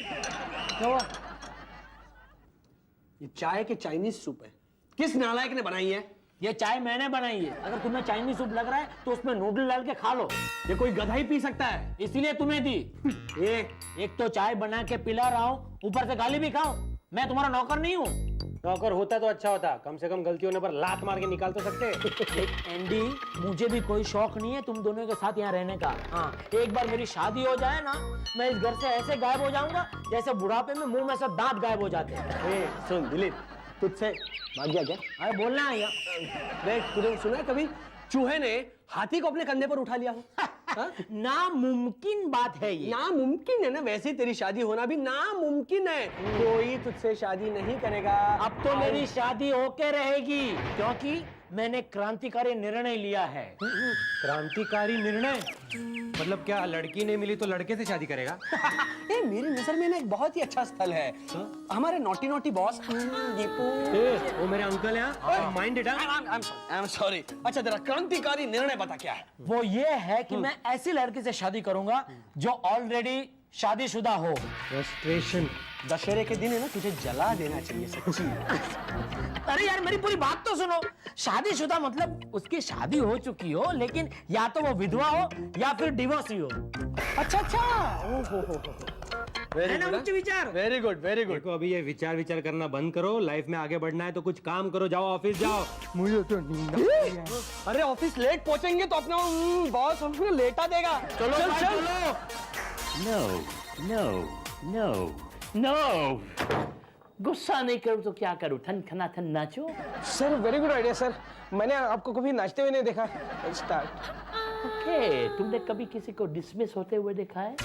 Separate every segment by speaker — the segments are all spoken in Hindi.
Speaker 1: क्या हुआ?
Speaker 2: ये चाय के चाइनीज सूप है। किस नालायक ने बनाई है?
Speaker 1: ये चाय मैंने बनाई है। अगर तुम्हें चाइनीज सूप लग रहा है तो उसमें नूडल डाल के खा लो।
Speaker 2: ये कोई गधा ही पी सकता है।
Speaker 1: इसीलिए तुम्हें दी। एक तो चाय बना के पिला रहा हूँ, ऊपर से गाली भी खाओ। मैं तुम्हारा नौकर नहीं हूँ।
Speaker 3: नौकर होता तो अच्छा होता, कम से कम गलती होने पर लात मार के निकाल तो सकते।
Speaker 1: एंडी, मुझे भी कोई शौक नहीं है तुम दोनों के साथ यहाँ रहने का। हाँ, एक बार मेरी शादी हो जाए ना, मैं इस घर से ऐसे गायब हो जाऊंगा जैसे बुढ़ापे में मुंह में से दांत गायब हो जाते हैं।
Speaker 2: सुन दिलीप, तुझसे भाग गया क्या?
Speaker 1: अरे बोलना है या?
Speaker 2: देख, तुझे सुना है कभी चूहे ने हाथी को अपने कंधे पर उठा लिया हो?
Speaker 1: नामुमकिन बात है ये।
Speaker 2: नामुमकिन है ना, वैसे तेरी शादी होना भी नामुमकिन है। कोई तुझसे शादी नहीं करेगा।
Speaker 1: अब तो मेरी शादी होके रहेगी, क्योंकि मैंने क्रांतिकारी निर्णय लिया है।
Speaker 3: क्रांतिकारी निर्णय? मतलब क्या, लड़की नहीं मिली तो लड़के से शादी करेगा?
Speaker 2: ए, मेरी नजर में ना एक बहुत ही अच्छा स्थल है। हमारे नॉटी नॉटी बॉस दीपू।
Speaker 3: वो मेरे अंकल हैं, mind it.
Speaker 2: I am sorry. अच्छा, तेरा क्रांतिकारी निर्णय बता क्या है?
Speaker 1: वो ये है कि मैं ऐसी लड़की से शादी करूंगा जो ऑलरेडी शादीशुदा हो।
Speaker 3: फ्रस्ट्रेशन।
Speaker 2: दशहरे के दिन है ना, तुझे जला देना चाहिए सच्ची।
Speaker 1: अरे यार, मेरी पूरी बात तो सुनो। शादीशुदा मतलब उसकी शादी हो चुकी हो, लेकिन या तो वो विधवा हो या फिर डिवोर्सी हो।
Speaker 2: अच्छा अच्छा, ओहो,
Speaker 1: है ना उच्च विचार?
Speaker 2: Very good very good.
Speaker 3: देखो, अभी ये विचार विचार करना बंद करो। लाइफ में आगे बढ़ना है तो कुछ काम करो, जाओ ऑफिस जाओ। मुझे तो नींद आ रही है।
Speaker 2: अरे ऑफिस लेट पहुंचेंगे तो अपना बॉस हमको लेटा देगा।
Speaker 1: चलो
Speaker 2: चल चल।
Speaker 4: नो नो नो नो, गुस्सा नहीं करूं तो क्या करूं? ठन खना ठन नाचो।
Speaker 5: Sir very good idea sir. मैंने आपको कभी नाचते हुए नहीं देखा। स्टार्ट।
Speaker 4: ओके, तुमने कभी किसी को डिसमिस होते हुए देखा है?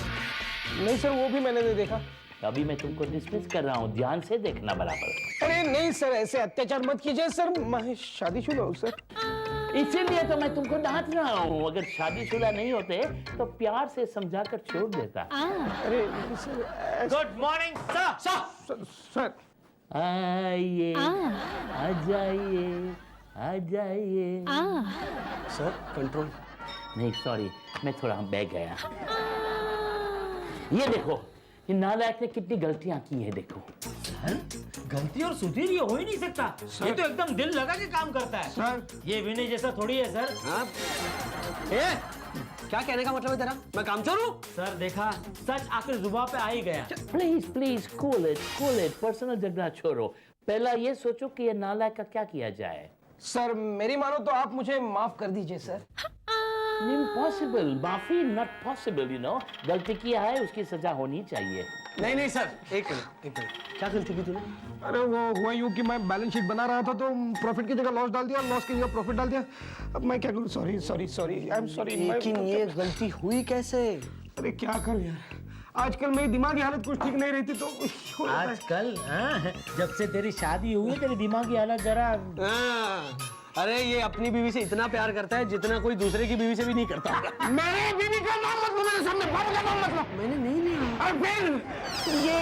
Speaker 5: नहीं सर, वो भी मैंने नहीं देखा।
Speaker 4: अभी मैं तुमको डिसमिस कर रहा हूँ, ध्यान से देखना बराबर।
Speaker 5: अरे नहीं सर, ऐसे अत्याचार मत कीजिए सर। मैं शादीशुदा हूँ सर।
Speaker 4: इसीलिए तो मैं तुमको डांट रहा हूँ। अगर शादीशुदा नहीं होते तो प्यार से समझाकर छोड़ देता।
Speaker 5: अरे sir.
Speaker 1: Good morning sir.
Speaker 5: Sir
Speaker 4: आइए, आ जाइए, आ जाइए।
Speaker 2: Sir control.
Speaker 4: नहीं सॉरी, मैं थोड़ा बैग गया। ये देखो, ये नालायक ने कितनी गलतियां की है, देखो।
Speaker 1: गलती और सुधीर ये हो ही नहीं सकता। ये तो एकदम दिल लगा के काम करता है
Speaker 5: सर।
Speaker 1: ये विनय जैसा थोड़ी है सर।
Speaker 2: हाँ? ए, क्या कहने का मतलब है तेरा? मैं कामचोर हूँ?
Speaker 1: सर देखा, सच आखिर जुबान पे आ ही गया।
Speaker 4: Please please cool it, personal झगड़ा छोड़ो। पहला ये सोचो कि ये नालायक का क्या किया जाए।
Speaker 5: सर मेरी मानो तो आप मुझे माफ कर दीजिए सर।
Speaker 4: इम्पॉसिबल, माफी नॉट पॉसिबल, यू नो। गलती किया है, उसकी सजा होनी चाहिए।
Speaker 2: नहीं नहीं सर, एक मिनट। क्या गलती की तूने?
Speaker 5: अरे वो हुआ यूं कि मैं बैलेंस शीट बना रहा था तो प्रॉफिट की जगह लॉस डाल दिया, लॉस की जगह प्रॉफिट डाल दिया। अब मैं क्या करूं? Sorry sorry sorry, I am sorry.
Speaker 2: लेकिन ये गलती हुई कैसे?
Speaker 5: अरे क्या करूं यार, आजकल मेरी दिमागी हालत कुछ ठीक नहीं रहती तो हो जाता है।
Speaker 1: आजकल जब से तेरी शादी हुई है तेरी दिमागी हालत जरा।
Speaker 2: हाँ, अरे ये अपनी बीवी से इतना प्यार करता है जितना कोई दूसरे की बीवी से भी नहीं करता।
Speaker 5: मेरी बीवी का नाम मत लो मेरे सामने, बाबू का नाम मत लो।
Speaker 2: मैंने नहीं लिया।
Speaker 5: और फिर ये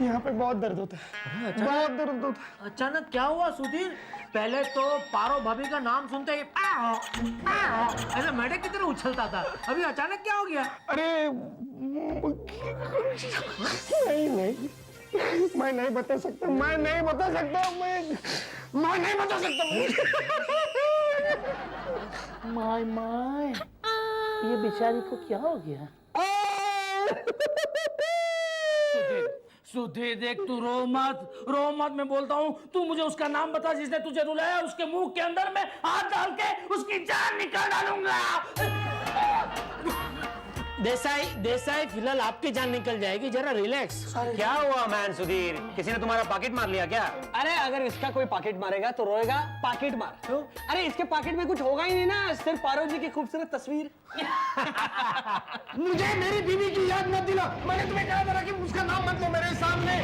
Speaker 5: यहाँ पे बहुत दर्द होता है, बहुत दर्द होता है।
Speaker 1: अचानक क्या हुआ सुधीर? पहले तो पारो भाभी का नाम सुनते ही ऐसा मेढक की तरह उछलता था, अभी अचानक क्या हो गया?
Speaker 5: अरे नहीं, मैं नहीं बता सकता, मैं नहीं बता सकता।
Speaker 4: माय माय, ये बेचारी को क्या हो गया?
Speaker 1: सुधीर देख, तू रो मत, मैं बोलता हूँ। तू मुझे उसका नाम बता जिसने तुझे रुलाया। उसके मुंह के अंदर मैं हाथ डाल के उसकी जान निकाल डालूंगा। देसाई फिलहाल आपकी जान निकल जाएगी, जरा रिलैक्स।
Speaker 3: क्या हुआ मैन सुधीर, किसी ने तुम्हारा पॉकेट मार लिया क्या?
Speaker 2: अरे अगर इसका कोई पॉकेट मारेगा तो रोएगा पॉकेट मार। क्यों? अरे इसके पॉकेट में कुछ होगा ही नहीं ना, सिर्फ पारो जी की खूबसूरत तस्वीर।
Speaker 5: मुझे मेरी बीवी की याद मत दिला। मैंने तुम्हें कहा था कि उसका नाम मत लो मेरे सामने।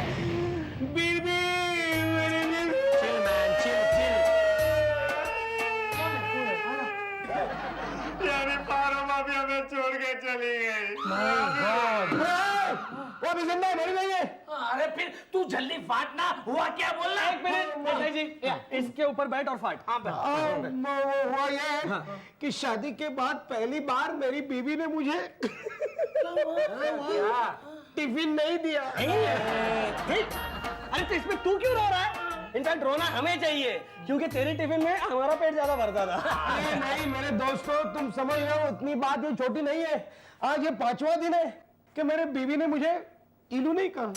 Speaker 5: बीवी, मेरी बीवी।
Speaker 3: Chill man, chill.
Speaker 5: यानी पारो माफी हमें छोड़ के चली गई। वो भी जिंदा मर गई है।
Speaker 1: अरे फिर तू जल्दी फाटना, हुआ क्या बोलना?
Speaker 2: एक मिनट जी, इसके ऊपर बैठ और फाट। हाँ,
Speaker 5: वो हुआ ये कि शादी के बाद पहली बार मेरी बीवी ने मुझे टिफिन नहीं दिया।
Speaker 2: अरे तो इसमें तू क्यों रो रहा है? इनफैक्ट रोना हमें चाहिए क्योंकि तेरे टिफिन में हमारा पेट ज्यादा भरता था।
Speaker 5: अरे नहीं मेरे दोस्तों, तुम समझ रहे हो, उतनी बात ये छोटी नहीं है। आज ये 5वां दिन है कि मेरे बीवी ने मुझे इलू नहीं कहा।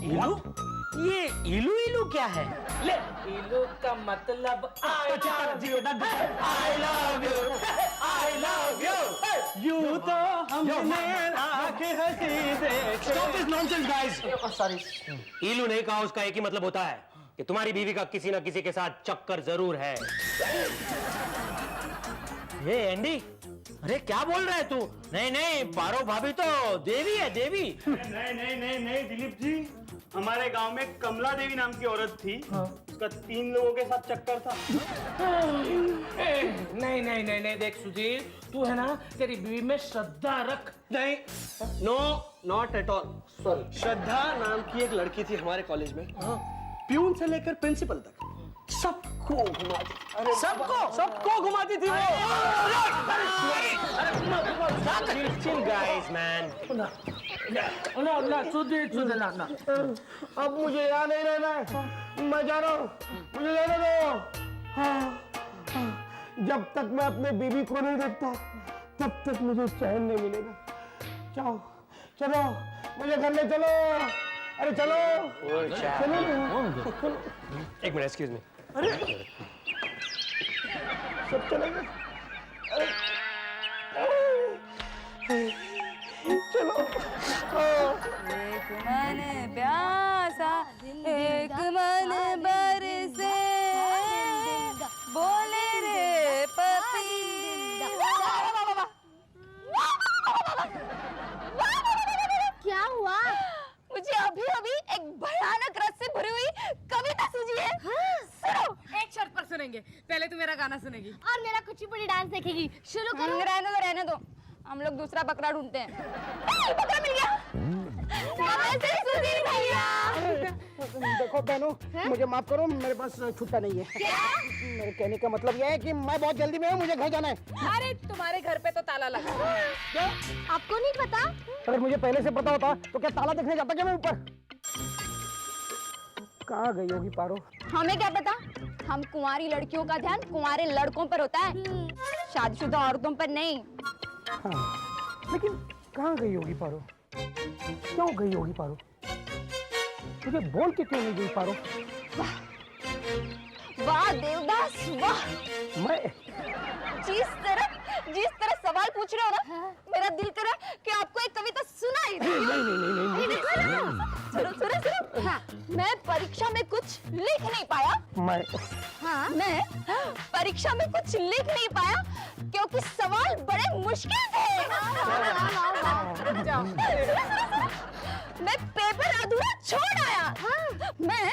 Speaker 1: इलू? ये इलू इलू क्या है?
Speaker 4: ले इलू का मतलब I love you, I love you, I love you.
Speaker 2: यूं तो हमने आंखें हंसी देखे।
Speaker 3: Stop this nonsense, guys.
Speaker 2: Sorry.
Speaker 3: इलू नहीं कहा, उसका एक ही मतलब होता है कि तुम्हारी बीवी का किसी ना किसी के साथ चक्कर जरूर है।
Speaker 1: ये एंडी, अरे क्या बोल रहा है तू? नहीं नहीं, पारो भाभी तो देवी है, देवी।
Speaker 6: नहीं दिलीप जी, हमारे गांव में कमला देवी नाम की औरत थी। उसका 3 लोगों के साथ चक्कर था।
Speaker 4: नहीं देख सुधीर, तू है ना, तेरी बीवी में श्रद्धा रख।
Speaker 2: नहीं, no not at all. Sorry. Shraddha नाम की एक लड़की थी हमारे कॉलेज में। प्यून से लेकर प्रिंसिपल तक सबको घुमाती। अरे सबको घुमाती थी वो।
Speaker 3: Chill, guys, man.
Speaker 4: ना सुधीर ना।
Speaker 5: अब मुझे यहाँ नहीं रहना है, मैं जा रहा हूँ, मुझे जाने दो। हाँ, जब तक मैं अपने बीवी को नहीं देखता तब तक मुझे चैन नहीं मिलेगा। जाओ, चलो मुझे घर ले चलो। अरे चलो चलो।
Speaker 3: एक मिनट, एक्सक्यूज मी।
Speaker 5: सब चले गए। चलो।
Speaker 7: एक मन प्यासा एक मन बरसे बोले रे पपी।
Speaker 8: क्या हुआ?
Speaker 7: मुझे अभी अभी एक भयानक रस से भरी हुई कविता सूझी है। सुनो।
Speaker 8: एक शर्त पर सुनेंगे, पहले तू मेरा गाना सुनेगी और मेरा कुचिपुड़ी डांस देखेगी। शुरू करो।
Speaker 7: रहने दो, हम लोग दूसरा बकरा ढूंढते हैं। बकरा मिल गया। नमस्ते सुधीर भैया।
Speaker 5: देखो बहनों, मुझे माफ करो, मेरे पास छुट्टा नहीं है। मेरे कहने का मतलब यह है कि मैं बहुत जल्दी में हूँ, मुझे घर जाना है।
Speaker 7: अरे तुम्हारे घर पे तो ताला लगा।
Speaker 8: क्या आपको नहीं पता?
Speaker 5: अगर मुझे पहले से पता होता तो क्या ताला देखने जाता क्या मैं ऊपर? कहाँ गई होगी पारो?
Speaker 7: हमें क्या पता, हम कुंवारी लड़कियों का ध्यान कुंवारे लड़कों पर होता है, शादीशुदा औरतों पर नहीं।
Speaker 5: हाँ, लेकिन कहाँ गई होगी पारो? क्यों गई होगी पारो? मुझे बोल के क्यों नहीं गई पारो?
Speaker 7: वाह देवदास वाह।
Speaker 5: मैं
Speaker 7: जिस तरह सवाल पूछ रहे हो ना, मेरा दिल कर रहा है कि आपको एक कविता सुनाई दे।
Speaker 5: नहीं।
Speaker 7: सुनो। हाँ, मैं परीक्षा में कुछ लिख नहीं पाया। मैं परीक्षा में कुछ लिख नहीं पाया क्योंकि सवाल बड़े मुश्किल थे। मैं पेपर अधूरा छोड़ आया। मैं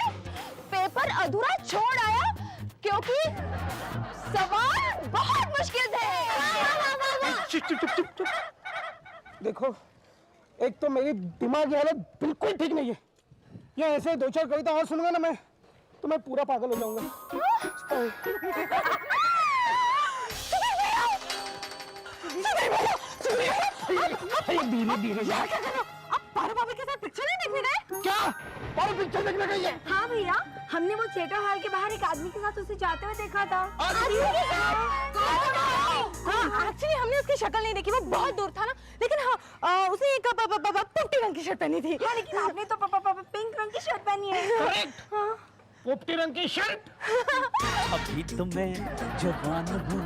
Speaker 7: पेपर अधूरा छोड़ आया क्योंकि सवाल बहुत मुश्किल थे।
Speaker 5: चुप। देखो, एक तो मेरी दिमागी हालत बिल्कुल ठीक नहीं है। ये ऐसे 2-4 कविता और सुनूंगा ना मैं, तो मैं पूरा पागल हो जाऊंगा। धीरे जा।
Speaker 7: अब पारो भाभी के साथ पिक्चर नहीं देखने गए?
Speaker 5: क्या पारो पिक्चर देखने गई है?
Speaker 7: हाँ भैया, हमने वो थिएटर हॉल के बाहर एक आदमी के साथ उसे जाते हुए देखा था। हाँ, एक्चुअली हमने उसकी शक्ल नहीं देखी, वो बहुत दूर था ना। लेकिन हाँ, उसने एक पोपटी रंग की शर्ट पहनी थी। हाँ, लेकिन आपने तो पिंक रंग की शर्ट पहनी है।
Speaker 5: पोपटी रंग की शर्ट।
Speaker 9: अभी तो मैं जवान हूँ,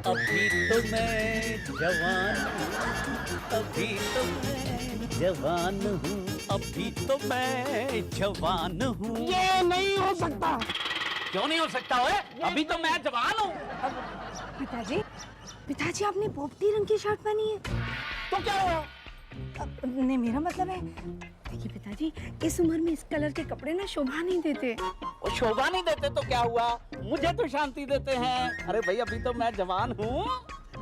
Speaker 9: अभी तो मैं जवान हूँ, अभी तो मैं जवान हूँ, अभी तो मैं जवान हूँ।
Speaker 5: ये नहीं हो सकता।
Speaker 4: क्यों नहीं हो सकता है? अभी तो मैं जवान हूँ।
Speaker 7: पिताजी आपने पोपटी रंग की शर्ट पहनी है
Speaker 5: तो क्या हुआ?
Speaker 7: नहीं, मेरा मतलब है, देखिए पिताजी, इस उम्र में इस कलर के कपड़े ना शोभा नहीं देते।
Speaker 9: वो शोभा नहीं देते तो क्या हुआ, मुझे तो शांति देते हैं। अरे भाई, अभी तो मैं जवान हूँ,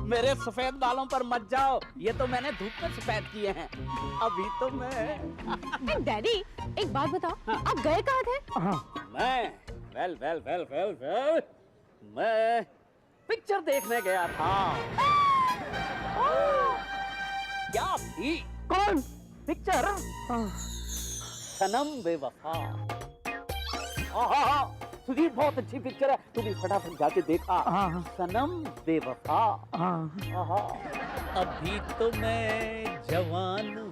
Speaker 9: मेरे सफेद बालों पर मत जाओ, ये तो मैंने धूप में सफेद किए हैं। अभी तो मैं
Speaker 7: डैडी, एक बात बताओ, आप गए कहाँ थे?
Speaker 9: मैं वेल मैं पिक्चर देखने गया था। क्या थी?
Speaker 5: कौन?
Speaker 9: पिक्चर सनम बेवफा। हाँ, सुधीर बहुत अच्छी पिक्चर है, तू भी फटाफट जाके देखा। सनम बेवफा। अभी तो मैं जवान हूँ।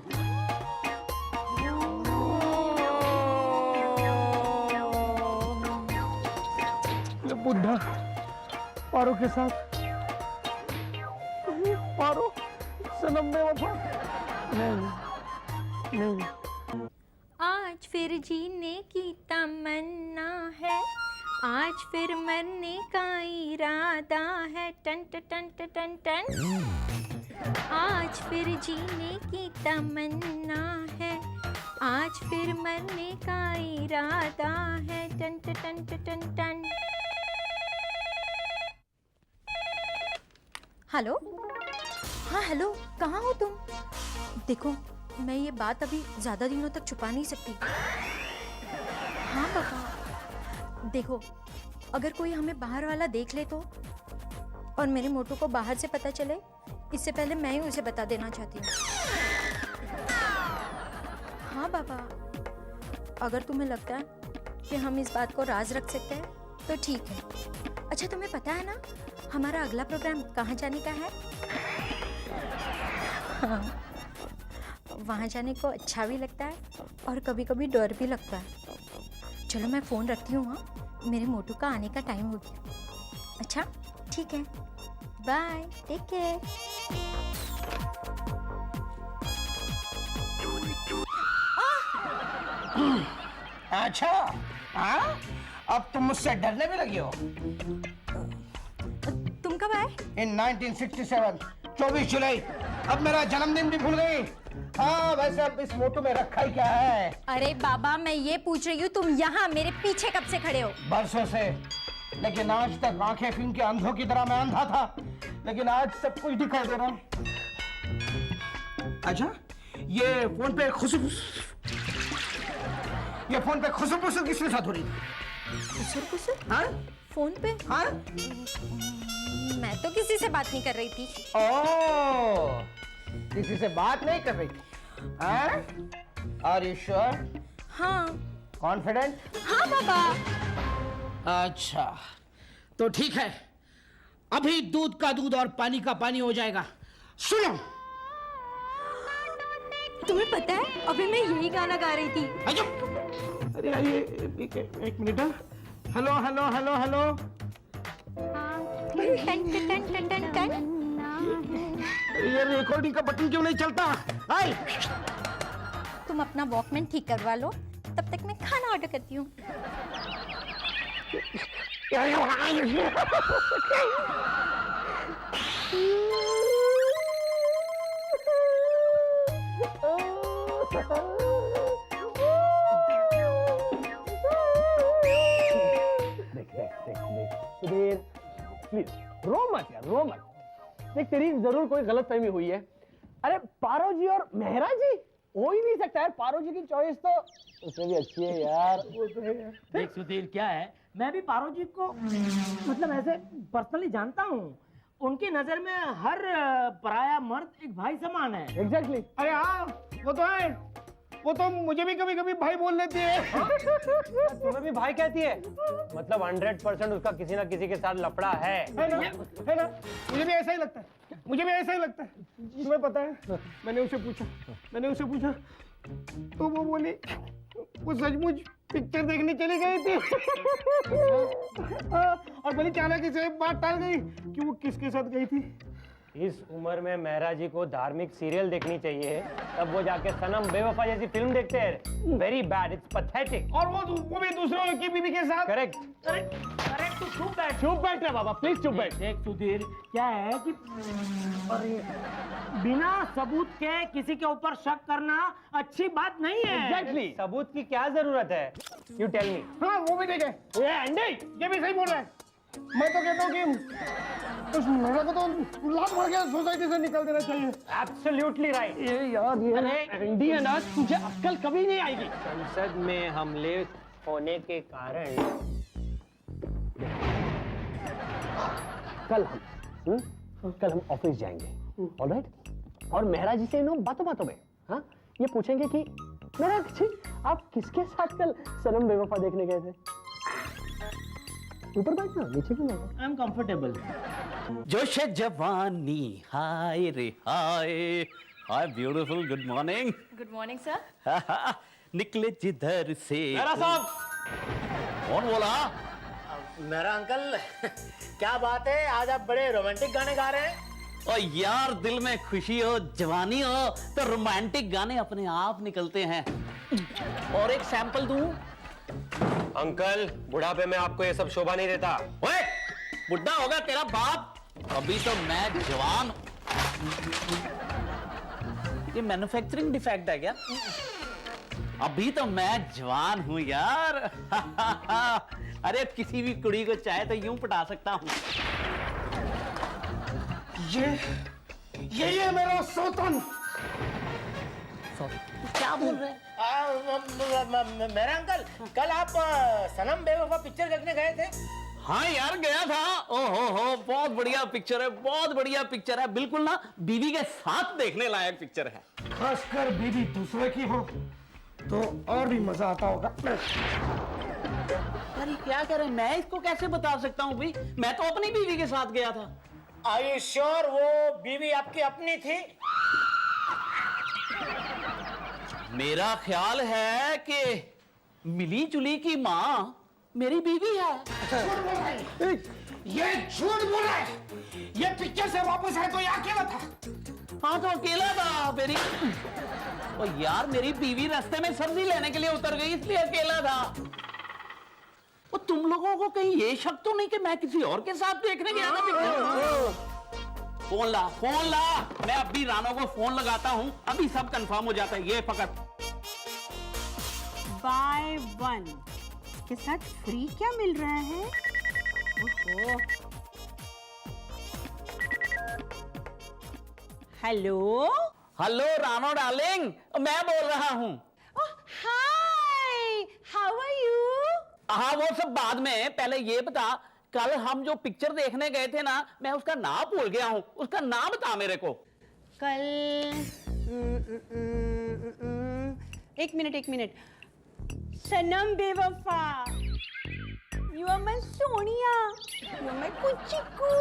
Speaker 5: ये बुढ़ा पारो के साथ, पारो सनम बेवफा। नहीं।
Speaker 8: आज फिर जीने की तमन्ना है, आज फिर मरने का इरादा है, टन टन टन टन टन। आज फिर जीने की तमन्ना है, आज फिर मरने का इरादा है, टन टन टन टन टन। हेलो, हाँ हेलो, कहाँ हो तुम? देखो मैं ये बात अभी ज्यादा दिनों तक छुपा नहीं सकती। हाँ पापा, देखो अगर कोई हमें बाहर वाला देख ले तो, और मेरे मोटू को बाहर से पता चले, इससे पहले मैं ही उसे बता देना चाहती हूँ। हाँ पापा, अगर तुम्हें लगता है कि हम इस बात को राज रख सकते हैं तो ठीक है। अच्छा तुम्हें पता है ना हमारा अगला प्रोग्राम कहाँ जाने का है? हाँ, वहाँ जाने को अच्छा भी लगता है और कभी कभी डर भी लगता है। चलो मैं फ़ोन रखती हूँ। हाँ, मेरे मोटू का आने का टाइम हो गया। अच्छा ठीक है, बाय, टेक केयर।
Speaker 5: अच्छा, हाँ अब तुम मुझसे डरने भी लगी हो।
Speaker 8: तुम कब आए?
Speaker 5: इन 1967 24 जुलाई। अब मेरा जन्मदिन भी भूल गई। हाँ वैसे अब इस मोटू में रखा ही क्या है?
Speaker 8: अरे बाबा मैं ये पूछ रही हूँ, तुम यहाँ मेरे पीछे कब से खड़े हो?
Speaker 5: बरसों से, लेकिन आज तक आंखें फिल्म के अंधों की तरह मैं अंधा था, लेकिन आज सब कुछ दिखाई दे रहा है। अच्छा ये फोन पे खुसुर किसके साथ हो रही थी?
Speaker 8: खुसुर?
Speaker 5: हाँ?
Speaker 8: फोन पे?
Speaker 5: हाँ?
Speaker 8: मैं तो किसी से बात नहीं कर रही थी।
Speaker 5: ओह, किसी से बात नहीं कर रही थी? हाँ? Are you sure?
Speaker 8: हाँ।
Speaker 5: Confident?
Speaker 8: हाँ पापा।
Speaker 5: अच्छा तो ठीक है, अभी दूध का दूध और पानी का पानी हो जाएगा। सुनो,
Speaker 8: तुम्हें पता है अभी मैं यही गाना गा रही थी।
Speaker 5: अरे आइए एक minute. Hello hello hello hello.
Speaker 8: टन टन टन टन टन।
Speaker 5: ये रिकॉर्डिंग का बटन क्यों नहीं चलता? आई
Speaker 8: तुम अपना वॉकमैन ठीक करवा लो, तब तक मैं खाना ऑर्डर करती हूँ।
Speaker 2: सुधीर प्लीज रो मत यार, रो मत। देख तेरी जरूर कोई गलतफहमी हुई है। अरे पारो जी और मेहरा जी हो ही नहीं सकता यार। पारो जी की चॉइस तो उससे भी अच्छी है यार। वो तो है यार।
Speaker 1: देख सुधीर क्या है, मैं भी पारो जी को मतलब ऐसे पर्सनली जानता हूँ। उनकी नजर में हर पराया मर्द एक भाई समान है।
Speaker 2: एग्जैक्टली।
Speaker 5: अरे हाँ वो तो है, वो तो मुझे भी कभी कभी भाई बोल लेती है।
Speaker 3: तुम्हें भी भाई कहती है? मतलब 100% उसका किसी ना किसी के साथ लफड़ा है
Speaker 5: ना? मुझे भी ऐसा ही लगता है, मुझे भी ऐसा ही लगता है। तुम्हें पता है मैंने उसे पूछा तो वो बोली वो सचमुच पिक्चर देखने चली गई थी। और बड़ी चालाकी से एक बात टाल गई कि वो किसके साथ गई थी।
Speaker 3: इस उम्र में मेहरा जी को धार्मिक सीरियल देखनी चाहिए, तब वो जाके सनम बेवफा जैसी फिल्म देखते हैं। Very bad, it's pathetic.
Speaker 5: और वो भी दूसरों की बीवी के साथ।
Speaker 3: करेक्ट।
Speaker 1: अरे तू
Speaker 2: चुप बैठ रे बाबा, प्लीज चुप बैठ।
Speaker 1: देख सुधीर क्या है कि अरे बिना सबूत के किसी के ऊपर शक करना अच्छी बात नहीं है।
Speaker 2: एग्जैक्टली।
Speaker 3: सबूत की क्या जरूरत है? You tell me.
Speaker 5: हाँ वो भी ठीक है। ये भी सही बोल रहा है। मैं तो कहता हूँ कि उस महिला को तो लात मार के सोसाइटी से निकाल देना चाहिए।
Speaker 3: Absolutely right.
Speaker 5: ये यार ये
Speaker 2: एंडी है ना, तुझे अक्ल कभी नहीं आएगी।
Speaker 3: संसद में हमले होने के कारण
Speaker 2: कल हम ऑफिस जाएंगे, ऑलराइट? और मेहरा जी से बातों बातों में हाँ ये पूछेंगे कि मीनाक्षी आप किसके साथ कल सनम बेवफा देखने गए थे? ऊपर बैठना, नीचे क्यों बैठना?
Speaker 1: I am comfortable.
Speaker 9: जोश जवानी हाय रे हाय हाय beautiful good morning
Speaker 7: good morning sir.
Speaker 9: निकले जिधर से
Speaker 1: मेरा साहब,
Speaker 9: कौन बोला?
Speaker 1: मेरा अंकल, क्या बात है, आज आप बड़े रोमांटिक गाने गा रहे हैं।
Speaker 9: और यार दिल में खुशी हो जवानी हो तो रोमांटिक गाने अपने आप निकलते हैं। और एक सैंपल दूं?
Speaker 5: अंकल बुढ़ापे में आपको ये सब शोभा नहीं देता।
Speaker 9: ओए, बुढ़ा होगा तेरा बाप, अभी तो मैं जवान। ये मैन्युफैक्चरिंग डिफेक्ट है क्या? अभी तो मैं जवान हूं यार। अरे किसी भी कुड़ी को चाहे तो यूं पटा सकता हूं।
Speaker 5: ये मेरा सौतन।
Speaker 9: क्या बोल रहे हैं?
Speaker 1: मेरा अंकल, कल आप सनम बेवफा पिक्चर देखने गए थे।
Speaker 9: हाँ यार गया था। ओहो हो, बहुत बढ़िया पिक्चर है, बहुत बढ़िया पिक्चर है। बिल्कुल ना बीवी के साथ देखने लायक पिक्चर है।
Speaker 5: खासकर बीवी दूसरे की हो तो और भी मजा आता होगा।
Speaker 9: अरे क्या कह रहे हैं, मैं इसको कैसे बता सकता हूँ भाई, मैं तो अपनी बीवी के साथ गया था।
Speaker 1: Are you sure वो बीवी आपकी अपनी थी?
Speaker 9: मेरा ख्याल है कि मिली जुली की माँ मेरी बीवी है।
Speaker 5: ये झूठ बोल रहा है। ये पिक्चर से वापस आए तो ये अकेला था।
Speaker 9: हाँ तो अकेला था मेरी। और यार मेरी बीवी रास्ते में सब्जी लेने के लिए उतर गई इसलिए अकेला था। और तुम लोगों को कहीं ये शक तो नहीं कि मैं किसी और के साथ देखने गया था पिक्चर? फोन ला, मैं अभी रानो को फोन लगाता हूँ, अभी सब कंफर्म हो जाता है। ये पकड़।
Speaker 10: बाय वन के साथ फ्री क्या मिल रहा है? ओहो। हेलो
Speaker 9: हेलो रानो डार्लिंग, मैं बोल रहा हूँ।
Speaker 10: हाय, हाउ आर यू?
Speaker 9: हाँ वो सब बाद में, पहले ये बता कल हम जो पिक्चर देखने गए थे ना, मैं उसका नाम भूल गया हूँ, उसका नाम बता मेरे को।
Speaker 10: कल एक मिनट। सनम बेवफा। You are my Sonia, you are my कुचिकू,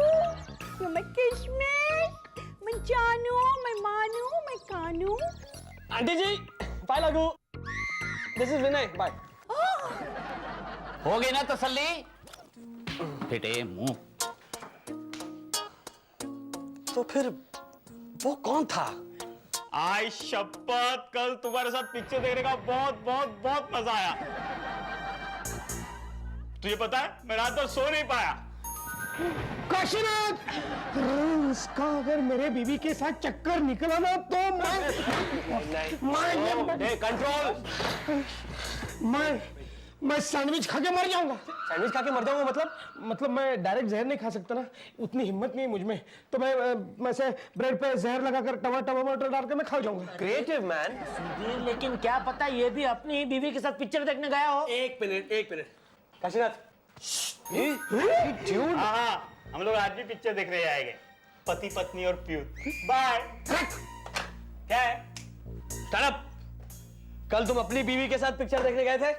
Speaker 10: यू आर माय किस्मत, मैं जानू, मैं मानू, मैं कानू।
Speaker 2: आंटी जी, बाय लागू। This is Vinay, bye.
Speaker 9: हो गई ना तसल्ली? फिटे मुंह।
Speaker 2: तो फिर वो कौन था?
Speaker 6: आज शपथ कल तुम्हारे साथ पिक्चर देखने का बहुत मजा आया। तुझे पता है मैं रात भर सो नहीं पाया।
Speaker 5: काशीनाथ, इसका अगर मेरे बीवी के साथ चक्कर निकला ना तो मैं सैंडविच खा के मर जाऊंगा।
Speaker 2: सैंडविच खा के मर जाऊंगा
Speaker 5: मतलब मैं डायरेक्ट जहर नहीं खा सकता ना, उतनी हिम्मत नहीं है मुझ में। तो मैं से ब्रेड पे जहर लगाकर टमाटर डाल के मैं खा जाऊंगा।
Speaker 2: Creative man.
Speaker 1: सुधीर, लेकिन क्या पता ये भी अपनी ही बीवी के साथ पिक्चर देखने गया हो।
Speaker 2: एक मिनट काशीनाथ,
Speaker 6: हाँ, हम लोग आज भी पिक्चर देखने जाएंगे, पति पत्नी और प्यूत। बाय। क्या है?
Speaker 2: Stand up. कल तुम अपनी बीवी के साथ पिक्चर देखने गए थे?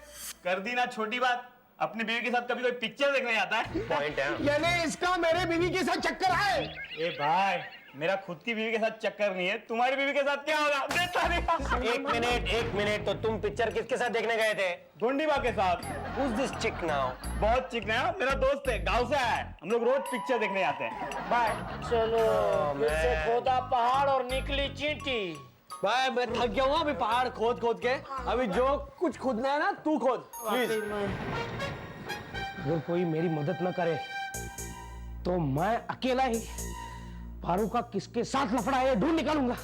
Speaker 6: कर दी ना छोटी बात, अपनी बीवी के साथ कभी कोई पिक्चर देखने जाता है?
Speaker 2: पॉइंट है।
Speaker 5: यानी इसका मेरे बीवी के साथ चक्कर है।
Speaker 6: ए भाई, मेरा खुद की बीवी के साथ चक्कर नहीं है, तुम्हारी बीवी के साथ क्या होगा? देखता नहीं।
Speaker 5: एक मिनट, तो तुम पिक्चर किसके साथ देखने गए थे?
Speaker 6: ढूंढीबा के साथ।
Speaker 5: Who's this chick now?
Speaker 6: बहुत चिकना है, मेरा दोस्त है, गांव से आया है, हम लोग रोज पिक्चर देखने जाते हैं। बाय।
Speaker 1: चलो, फिर से खोदा पहाड़ और निकली चींटी।
Speaker 2: भाई मैं थक गया हूँ अभी पहाड़ खोद के। अभी जो कुछ खोदना है ना तू खोद प्लीज।
Speaker 5: अगर कोई मेरी मदद न करे तो मैं अकेला ही पारू का किसके साथ लफड़ा है ढूंढ निकालूंगा।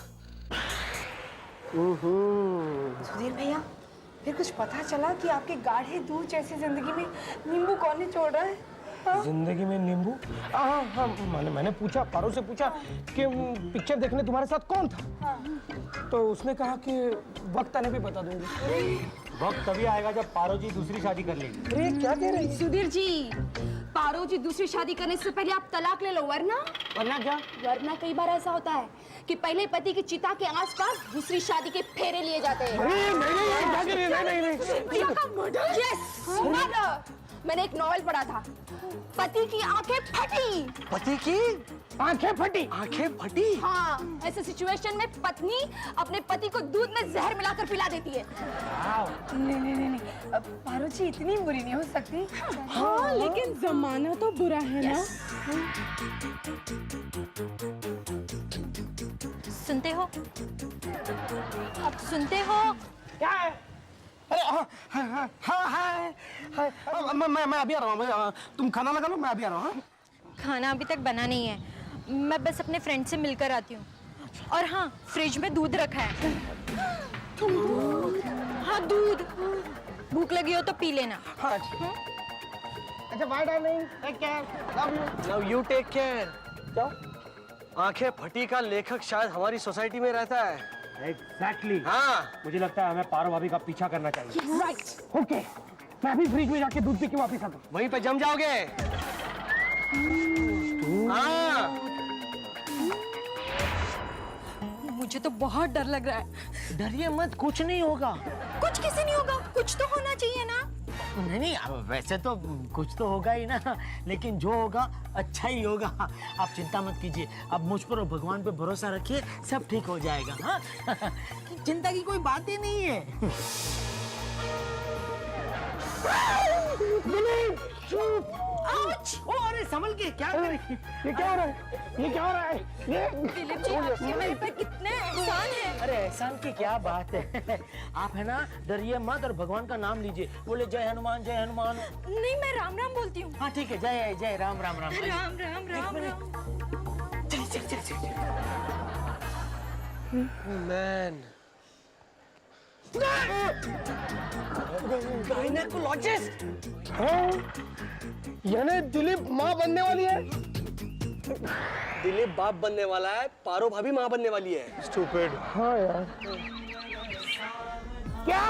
Speaker 10: सुधीर भैया, फिर कुछ पता चला कि आपके गाढ़े दूध जैसी जिंदगी में नींबू कौन निचोड़ रहा है? हाँ?
Speaker 5: जिंदगी में नींबू? हाँ, मैंने पूछा, पारू से पूछा कि पिक्चर देखने तुम्हारे साथ कौन था। तो उसने कहा कि वक्त आने पे बता दूंगी।
Speaker 3: वक्त तभी आएगा जब पारो जी दूसरी शादी कर लेंगी।
Speaker 2: अरे क्या कह रही है?
Speaker 7: सुधीर जी, पारो जी दूसरी शादी करने से पहले आप तलाक ले लो, वरना
Speaker 2: क्या?
Speaker 7: वरना कई बार ऐसा होता है कि पहले पति की चिता के आसपास दूसरी शादी के फेरे लिए जाते हैं। Yes, murder. मैंने एक नॉवेल पढ़ा था, पति की आंखें फटी।
Speaker 2: पति की
Speaker 5: आंखें फटी।
Speaker 2: आंखें फटी?
Speaker 7: हाँ, ऐसे सिचुएशन में पत्नी अपने पति को दूध में जहर मिलाकर पिला देती है।
Speaker 10: नहीं, पारो जी इतनी बुरी नहीं हो सकती। हाँ, लेकिन जमाना तो बुरा है ना।
Speaker 8: सुनते हो? अब सुनते हो?
Speaker 5: क्या है? अरे हाँ, मैं अभी आ रहा हूँ। तुम खाना लगा लो, मैं अभी आ रहा हूँ।
Speaker 8: खाना अभी तक बना नहीं है, मैं बस अपने फ्रेंड से मिलकर आती हूँ। और हाँ, फ्रिज में दूध रखा है। हाँ, दूध। भूख लगी हो तो पी लेना।
Speaker 5: अच्छा, bye darling, take care, love you.
Speaker 2: Now you take care.
Speaker 5: क्या?
Speaker 2: आंखें फटी का लेखक शायद हमारी सोसाइटी में रहता है।
Speaker 3: एग्जैक्टली।
Speaker 2: हाँ।
Speaker 3: मुझे लगता है हमें पारो भाभी का पीछा करना चाहिए।
Speaker 7: राइट।
Speaker 5: ओके, मैं अभी फ्रिज में जाके दूध पी के वापस आता हूँ।
Speaker 2: वहीं पे जम जाओगे। हाँ।
Speaker 8: मुझे तो बहुत डर लग रहा है।
Speaker 1: डरिए मत, कुछ नहीं होगा।
Speaker 8: कुछ किसी नहीं होगा, कुछ तो होना चाहिए ना।
Speaker 1: नहीं, अब वैसे तो कुछ तो होगा ही ना, लेकिन जो होगा अच्छा ही होगा। आप चिंता मत कीजिए, अब मुझ पर और भगवान पे भरोसा रखिए, सब ठीक हो जाएगा। हाँ चिंता की कोई बात ही नहीं है। ओ, अरे संभल के, क्या कर रही है?
Speaker 5: ये क्या हो रहा है? ये क्या हो रहा है? ये
Speaker 8: दिलीप जी, आपके मेरे पे कितने एहसान है।
Speaker 1: अरे एहसान की क्या बात है। आप है ना, डरिए मत और भगवान का नाम लीजिए, बोले जय हनुमान जय हनुमान।
Speaker 8: नहीं, मैं राम राम बोलती हूँ।
Speaker 1: हाँ ठीक है, जय जय राम राम राम।
Speaker 8: राम राम राम राम।
Speaker 2: मैन। गायनेकोलॉजिस्ट।
Speaker 5: हाँ, यानी दिलीप माँ बनने वाली है।
Speaker 2: दिलीप बाप बनने वाला है, पारो भाभी माँ बनने वाली है।
Speaker 3: स्टूपिड।
Speaker 5: हाँ यार। क्या?